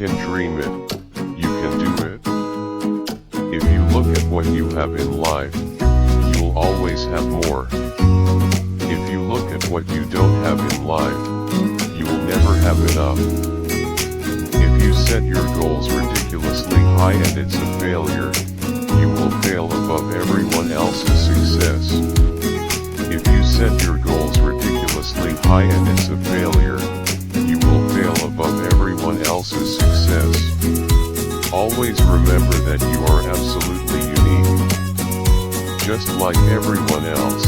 can dream it, you can do it. If you look at what you have in life, you'll always have more. If you look at what you don't have in life, you will never have enough. If you set your goals ridiculously high and it's a failure, you will fail above everyone else's success. If you set your goals ridiculously high and it's a failure, you will fail above everyone else's success. Always remember that you are absolutely unique, just like everyone else.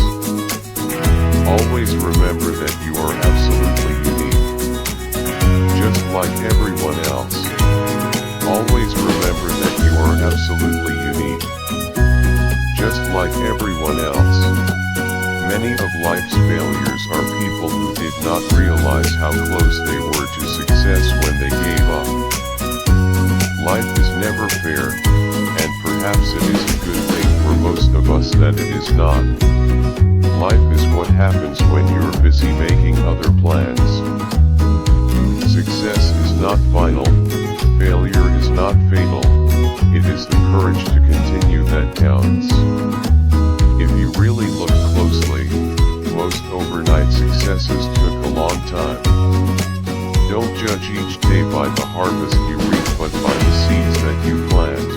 Always remember that you are absolutely unique, just like everyone else. Always remember that you are absolutely unique, just like everyone else. Many of life's failures are people who did not realize how close they were to success when they gave up. Life is never fair, and perhaps it is a good thing for most of us that it is not. Life is what happens when you're busy making other plans. Success is not final, failure is not fatal, it is the courage to continue that counts. If you really look closely, most overnight successes took a long time. Don't judge each day by the harvest you reap but by the seeds that you plant.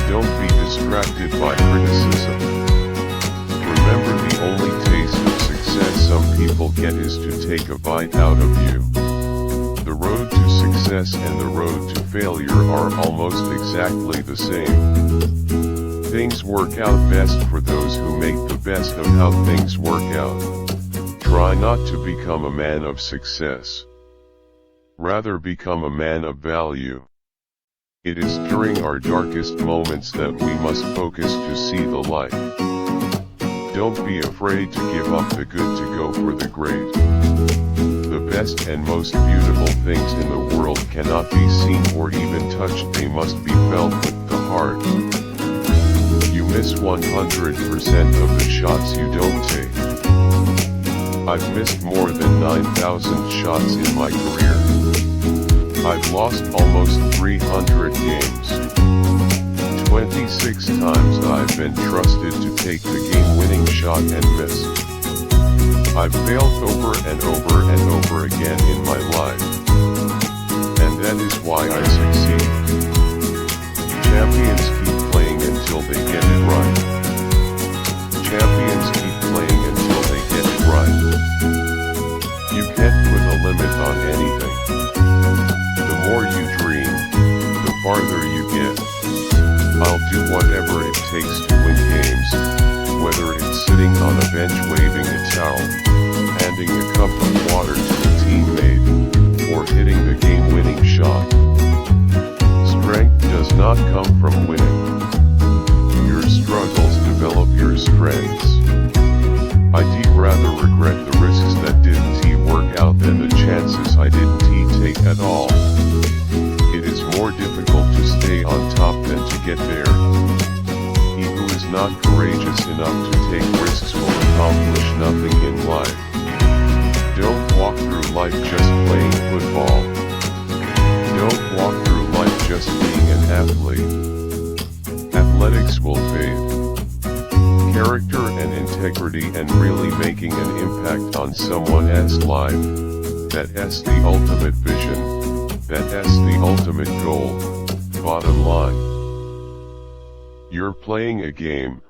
Don't be distracted by criticism. Remember, the only taste of success some people get is to take a bite out of you. The road to success and the road to failure are almost exactly the same. Things work out best for those who make the best of how things work out. Try not to become a man of success. Rather become a man of value. It is during our darkest moments that we must focus to see the light. Don't be afraid to give up the good to go for the great. The best and most beautiful things in the world cannot be seen or even touched, they must be felt with the heart. You miss 100% of the shots you don't take. I've missed more than 9,000 shots in my career. I've lost almost 300 games. 26 times I've been trusted to take the game-winning shot and missed. I've failed over and over and over again in my life. And that is why I succeed. Champions keep playing until they get it right. Champions keep playing until they get it right. You can't put a limit on anything. The more you dream, the farther you get. I'll do whatever it takes to win games, whether it's sitting on a bench waving a towel, handing a cup of water to a teammate, or hitting the game-winning shot. Strength does not come from winning. Your struggles develop your strengths. I'd rather regret the risks that didn't work out than the chances I didn't take at all. It is more difficult to stay on top than to get there. He who is not courageous enough to take risks will accomplish nothing in life. Don't walk through life just playing football. Don't walk through life just being an athlete. Athletics will fade. Character and integrity and really making an impact on someone else's life, that's the ultimate vision, that's the ultimate goal. Bottom line. You're playing a game,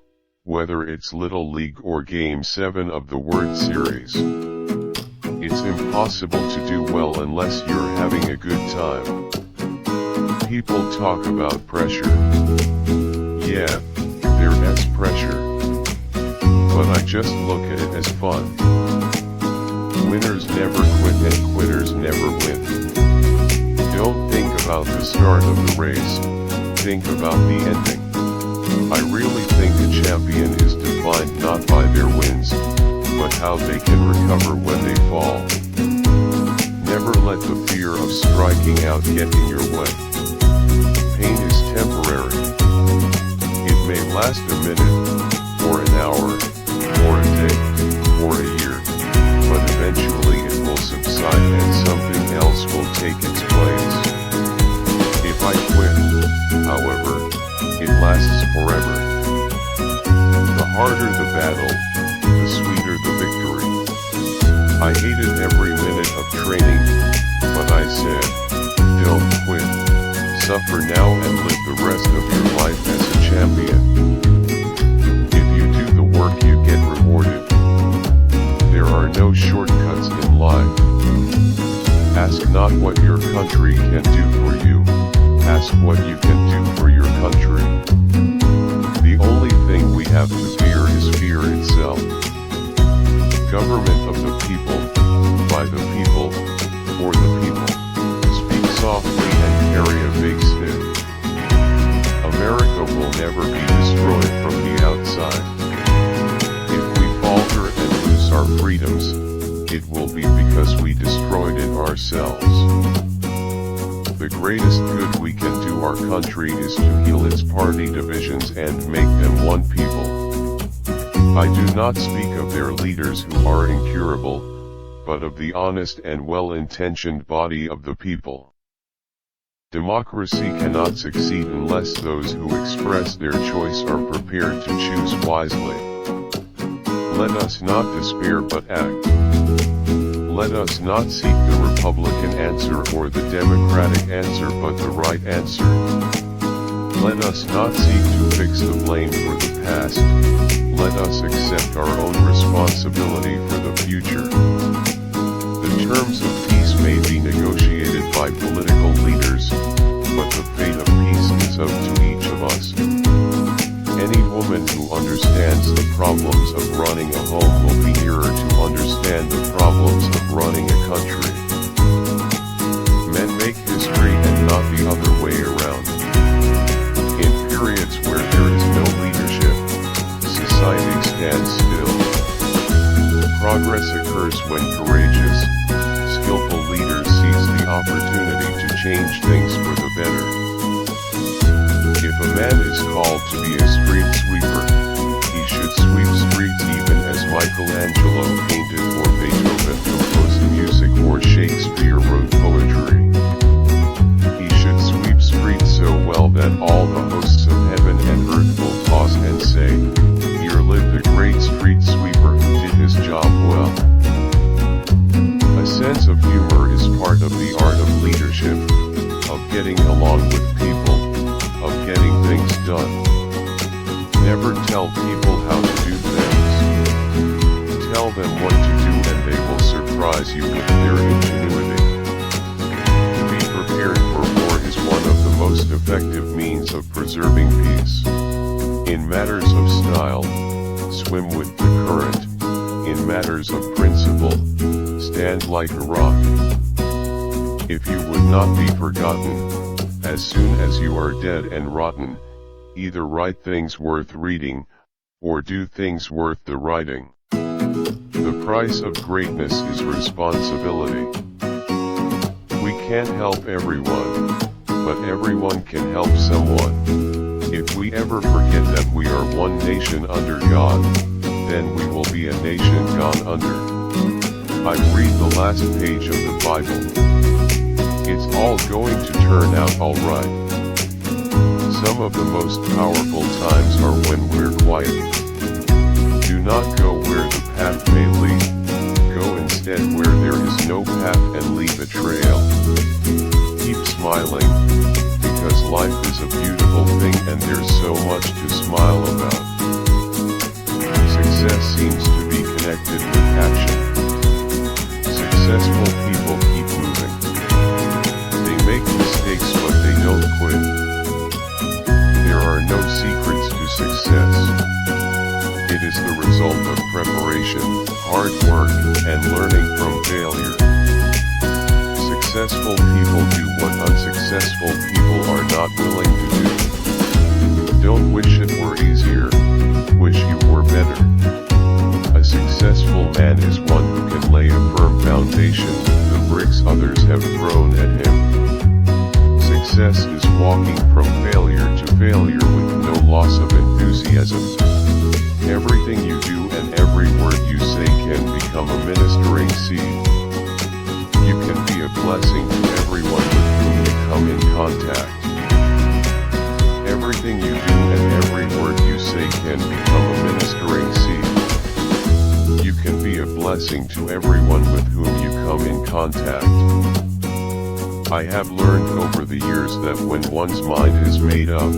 whether it's Little League or Game 7 of the World Series. It's impossible to do well unless you're having a good time. People talk about pressure. Yeah, there is pressure. But I just look at it as fun. Winners never quit and quitters never win. Don't think about the start of the race, think about the ending. I really think a champion is defined not by their wins, but how they can recover when they fall. Never let the fear of striking out get in your way. Pain is temporary. It may last a minute, or an hour, or a day, or a year, but eventually it will subside and something else will take its place. lasts forever. The harder the battle, the sweeter the victory. I hated every minute of training, but I said, don't quit. Suffer now and live the rest of your life as a champion. If you do the work you get rewarded. There are no shortcuts in life. Ask not what your country can do for you, ask what you can do for your country. The only thing we have to fear is fear itself. Government of the people, by the people, for the people. Speak softly and carry a big stick. America will never be destroyed from the outside. If we falter and lose our freedoms, it will be because we destroyed it ourselves. The greatest good we can do our country is to heal its party divisions and make them one people. I do not speak of their leaders who are incurable, but of the honest and well-intentioned body of the people. Democracy cannot succeed unless those who express their choice are prepared to choose wisely. Let us not despair but act. Let us not seek the Republican answer or the Democratic answer but the right answer. Let us not seek to fix the blame for the past, let us accept our own responsibility for the future. The terms of peace may be negotiated by political leaders, but the fate of peace is up to each of us. Any woman who understands the problems of running a home will be nearer to understand the problems of running a country. Men make history and not the other way around. In periods where there is no leadership, society stands still. Progress occurs when courageous, skillful leaders seize the opportunity to change things for the better. If a man is called to be a street sweeper, he should sweep streets even as Michelangelo painted or Beethoven composed music or Shakespeare wrote poetry. He should sweep streets so well that all the hosts of heaven and earth will pause and say, "Here lived the great street sweeper who did his job well." A sense of humor is part of the art of leadership, of getting along with people, of getting things done. Never tell people how to do things. Tell them what to do and they will surprise you with their ingenuity. To be prepared for war is one of the most effective means of preserving peace. In matters of style, swim with the current. In matters of principle, stand like a rock. If you would not be forgotten, as soon as you are dead and rotten, either write things worth reading, or do things worth the writing. The price of greatness is responsibility. We can't help everyone, but everyone can help someone. If we ever forget that we are one nation under God, then we will be a nation gone under. I read the last page of the Bible. It's all going to turn out alright. Some of the most powerful times are when we're quiet. Do not go where the path may lead. Go instead where there is no path and leave a trail. Keep smiling, because life is a beautiful thing and there's so much to smile about. Success seems to be connected with action. Successful people keep moving. They make mistakes but they don't quit. There are no secrets to success. It is the result of preparation, hard work, and learning from failure. Successful people do what unsuccessful people are not willing to do. Don't wish it were easier, wish you were better. A successful man is one who can lay a firm foundation with the bricks others have thrown at him. Success is walking from failure to failure with no loss of enthusiasm. Everything you do and every word you say can become a ministering seed. You can be a blessing to everyone with whom you come in contact. Everything you do and every word you say can become a ministering seed. You can be a blessing to everyone with whom you come in contact. I have learned over the years that when one's mind is made up,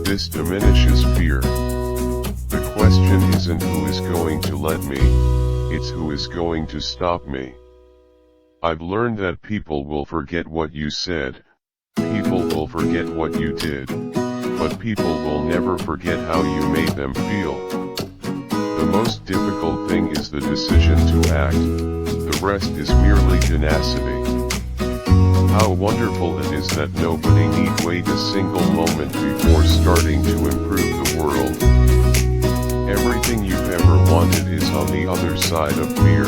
this diminishes fear. The question isn't who is going to let me, it's who is going to stop me. I've learned that people will forget what you said, people will forget what you did, but people will never forget how you made them feel. The most difficult thing is the decision to act, the rest is merely tenacity. How wonderful it is that nobody need wait a single moment before starting to improve the world. Everything you've ever wanted is on the other side of fear.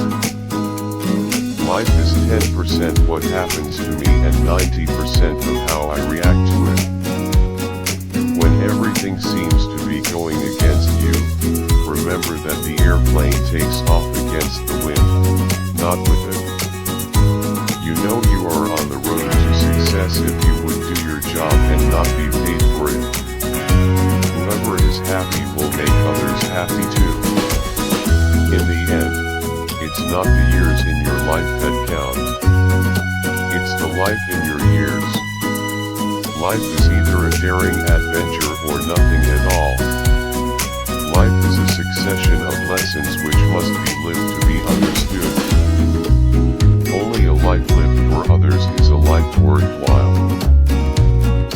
Life is 10% what happens to me and 90% of how I react to it. When everything seems to be going against you, remember that the airplane takes off against the wind, not with it. You know you are on the road to success if you would do your job and not be paid for it. Whoever is happy will make others happy too. In the end, it's not the years in your life that count. It's the life in your years. Life is either a daring adventure or nothing at all. Life is a succession of lessons which must be lived to be understood. Only a life lived for others is a life worthwhile.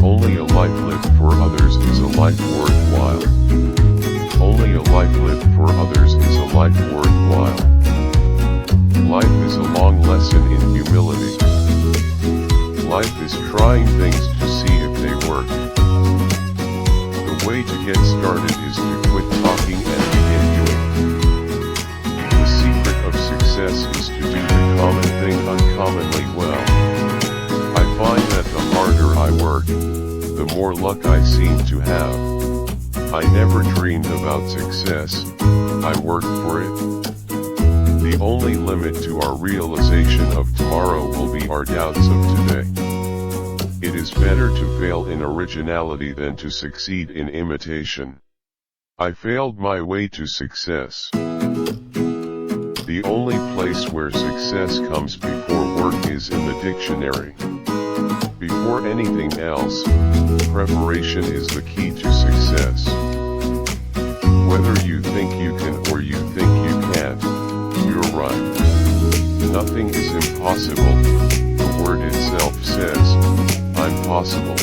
Only a life lived for others is a life worthwhile. Only a life lived for others is a life worthwhile. Life is a long lesson in humility. Life is trying things to see if they work. The way to get started is to quit talking and begin doing. The secret of success is to do the common thing uncommonly well. I find that the harder I work, the more luck I seem to have. I never dreamed about success, I worked for it. The only limit to our realization of tomorrow will be our doubts of today. It is better to fail in originality than to succeed in imitation. I failed my way to success. The only place where success comes before work is in the dictionary. Before anything else, preparation is the key to success. Whether you think you can or you think you can't, you're right. Nothing is impossible. The word itself says, I'm possible.